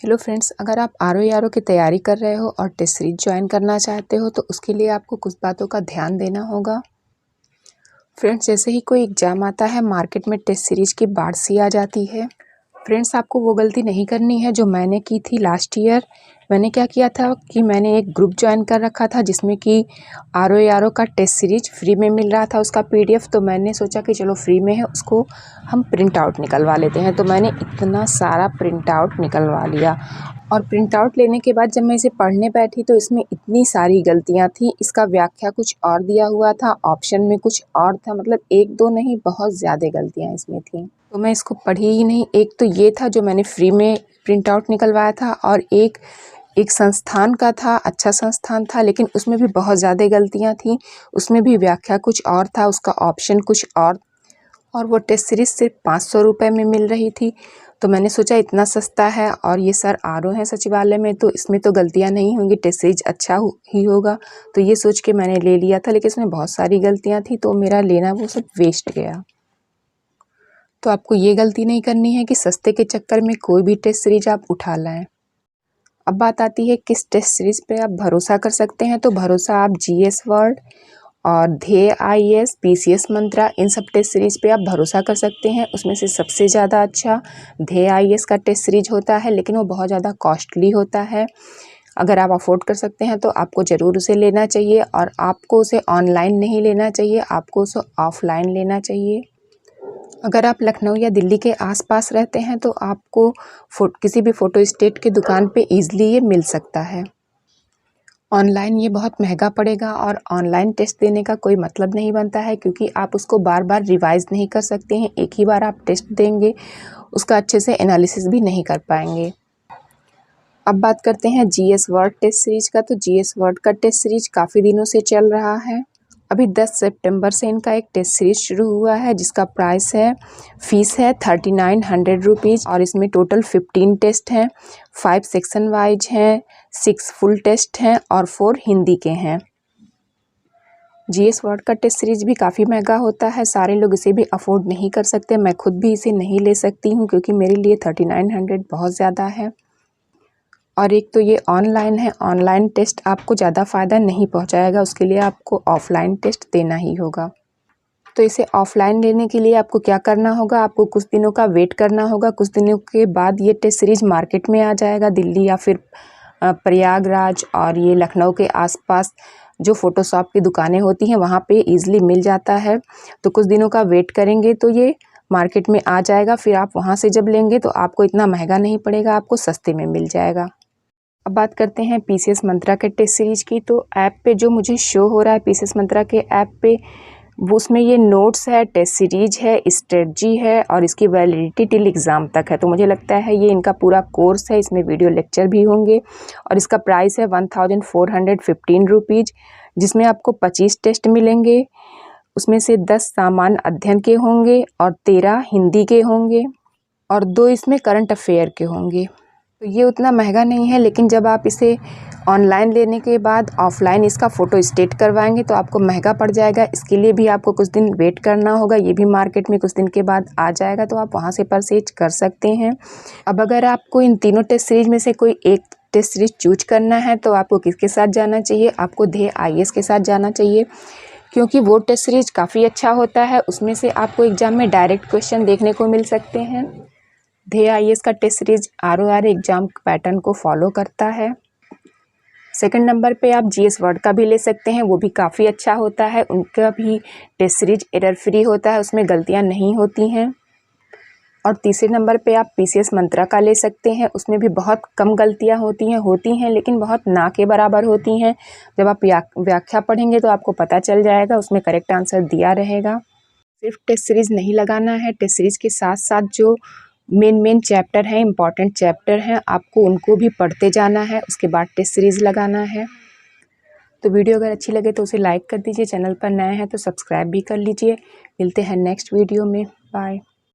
Hello friends, अगर आप are की तैयारी कर रहे हो और टेस्ट सीरीज ज्वाइन करना चाहते हो तो उसके लिए आपको कुछ बातों का ध्यान देना होगा। फ्रेंड्स, जैसे ही कोई एग्ज़ाम आता है मार्केट में टेस्ट सीरीज की बाढ़ सी आ जाती है। फ्रेंड्स, आपको वो गलती नहीं करनी है जो मैंने की थी लास्ट ईयर। मैंने क्या किया था कि मैंने एक ग्रुप ज्वाइन कर रखा था जिसमें कि आर का टेस्ट सीरीज फ्री में मिल रहा था उसका पीडीएफ। तो मैंने सोचा कि चलो फ्री में है, उसको हम प्रिंट आउट निकलवा लेते हैं। तो मैंने इतना सारा प्रिंट आउट निकलवा लिया और प्रिंट आउट लेने के बाद जब मैं इसे पढ़ने बैठी तो इसमें इतनी सारी गलतियां थी। इसका व्याख्या कुछ और दिया हुआ था, ऑप्शन में कुछ और था, मतलब एक दो नहीं बहुत ज़्यादा गलतियां इसमें थी। तो मैं इसको पढ़ी ही नहीं। एक तो ये था जो मैंने फ्री में प्रिंट आउट निकलवाया था और एक संस्थान का था, अच्छा संस्थान था लेकिन उसमें भी बहुत ज़्यादा गलतियां थी। उसमें भी व्याख्या कुछ और था, उसका ऑप्शन कुछ और वो टेस्ट सीरीज सिर्फ 500 रुपये में मिल रही थी। तो मैंने सोचा इतना सस्ता है और ये सर आर हैं सचिवालय में, तो इसमें तो गलतियां नहीं होंगी, टेस्ट सीरीज अच्छा ही होगा। तो ये सोच के मैंने ले लिया था, लेकिन इसमें बहुत सारी गलतियां थी तो मेरा लेना वो सब वेस्ट गया। तो आपको ये गलती नहीं करनी है कि सस्ते के चक्कर में कोई भी टेस्ट सीरीज आप उठा लाएं। अब बात आती है किस टेस्ट सीरीज पे आप भरोसा कर सकते हैं। तो भरोसा आप जीएस वर्ड और ध्येय आईएएस, पीसीएस मंत्रा, इन सब टेस्ट सीरीज पे आप भरोसा कर सकते हैं। उसमें से सबसे ज़्यादा अच्छा ध्येय आईएएस का टेस्ट सीरीज होता है, लेकिन वो बहुत ज़्यादा कॉस्टली होता है। अगर आप अफोर्ड कर सकते हैं तो आपको ज़रूर उसे लेना चाहिए और आपको उसे ऑनलाइन नहीं लेना चाहिए, आपको उसे ऑफलाइन लेना चाहिए। अगर आप लखनऊ या दिल्ली के आसपास रहते हैं तो आपको किसी भी फ़ोटो स्टेट की दुकान पे ईज़िली ये मिल सकता है। ऑनलाइन ये बहुत महंगा पड़ेगा और ऑनलाइन टेस्ट देने का कोई मतलब नहीं बनता है, क्योंकि आप उसको बार बार रिवाइज़ नहीं कर सकते हैं। एक ही बार आप टेस्ट देंगे, उसका अच्छे से एनालिसिस भी नहीं कर पाएंगे। अब बात करते हैं जीएस वर्ड टेस्ट सीरीज का। तो जीएस वर्ड का टेस्ट सीरीज काफ़ी दिनों से चल रहा है। अभी 10 सितंबर से इनका एक टेस्ट सीरीज शुरू हुआ है जिसका फीस है 3900 रुपीज़ और इसमें टोटल 15 टेस्ट हैं, 5 सेक्शन वाइज हैं, 6 फुल टेस्ट हैं और 4 हिंदी के हैं। जीएस वर्ड का टेस्ट सीरीज भी काफ़ी महंगा होता है, सारे लोग इसे भी अफोर्ड नहीं कर सकते। मैं खुद भी इसे नहीं ले सकती हूँ क्योंकि मेरे लिए 3900 बहुत ज़्यादा है। और एक तो ये ऑनलाइन है, ऑनलाइन टेस्ट आपको ज़्यादा फ़ायदा नहीं पहुंचाएगा, उसके लिए आपको ऑफ़लाइन टेस्ट देना ही होगा। तो इसे ऑफ़लाइन लेने के लिए आपको क्या करना होगा, आपको कुछ दिनों का वेट करना होगा। कुछ दिनों के बाद ये टेस्ट सीरीज मार्केट में आ जाएगा। दिल्ली या फिर प्रयागराज और ये लखनऊ के आसपास जो फ़ोटोशॉप की दुकानें होती हैं वहाँ पे ईज़िली मिल जाता है। तो कुछ दिनों का वेट करेंगे तो ये मार्केट में आ जाएगा। फिर आप वहाँ से जब लेंगे तो आपको इतना महंगा नहीं पड़ेगा, आपको सस्ते में मिल जाएगा। अब बात करते हैं पीसीएस मंत्रा के टेस्ट सीरीज की। तो ऐप पे जो मुझे शो हो रहा है पीसीएस मंत्रा के ऐप पे, वो उसमें ये नोट्स है, टेस्ट सीरीज है, स्ट्रेटजी है और इसकी वैलिडिटी टिल एग्ज़ाम तक है। तो मुझे लगता है ये इनका पूरा कोर्स है, इसमें वीडियो लेक्चर भी होंगे और इसका प्राइस है 1415 रुपीज़, जिसमें आपको 25 टेस्ट मिलेंगे। उसमें से 10 सामान्य अध्ययन के होंगे और 13 हिंदी के होंगे और 2 इसमें करंट अफेयर के होंगे। तो ये उतना महंगा नहीं है, लेकिन जब आप इसे ऑनलाइन लेने के बाद ऑफ़लाइन इसका फ़ोटो स्टेट करवाएंगे तो आपको महंगा पड़ जाएगा। इसके लिए भी आपको कुछ दिन वेट करना होगा। ये भी मार्केट में कुछ दिन के बाद आ जाएगा, तो आप वहाँ से परचेज कर सकते हैं। अब अगर आपको इन तीनों टेस्ट सीरीज में से कोई एक टेस्ट सीरीज चूज करना है तो आपको किसके साथ जाना चाहिए, आपको ध्येय आईएएस के साथ जाना चाहिए, क्योंकि वो टेस्ट सीरीज काफ़ी अच्छा होता है। उसमें से आपको एग्ज़ाम में डायरेक्ट क्वेश्चन देखने को मिल सकते हैं। ध्येय आईएएस का test series are exam pattern को फॉलो करता है। सेकंड नंबर पे आप जीएस वर्ड का भी ले सकते हैं, वो भी काफ़ी अच्छा होता है। उनका भी टेस्ट सीरीज एरर फ्री होता है, उसमें गलतियां नहीं होती हैं। और तीसरे नंबर पे आप पीसीएस मंत्रा का ले सकते हैं, उसमें भी बहुत कम गलतियां होती हैं लेकिन बहुत ना के बराबर होती हैं। जब आप व्याख्या पढ़ेंगे तो आपको पता चल जाएगा, उसमें करेक्ट आंसर दिया रहेगा। सिर्फ टेस्ट सीरीज नहीं लगाना है, टेस्ट सीरीज के साथ साथ जो मेन चैप्टर हैं, इम्पॉर्टेंट चैप्टर हैं, आपको उनको भी पढ़ते जाना है, उसके बाद टेस्ट सीरीज़ लगाना है। तो वीडियो अगर अच्छी लगे तो उसे लाइक कर दीजिए, चैनल पर नए हैं तो सब्सक्राइब भी कर लीजिए। मिलते हैं नेक्स्ट वीडियो में, बाय।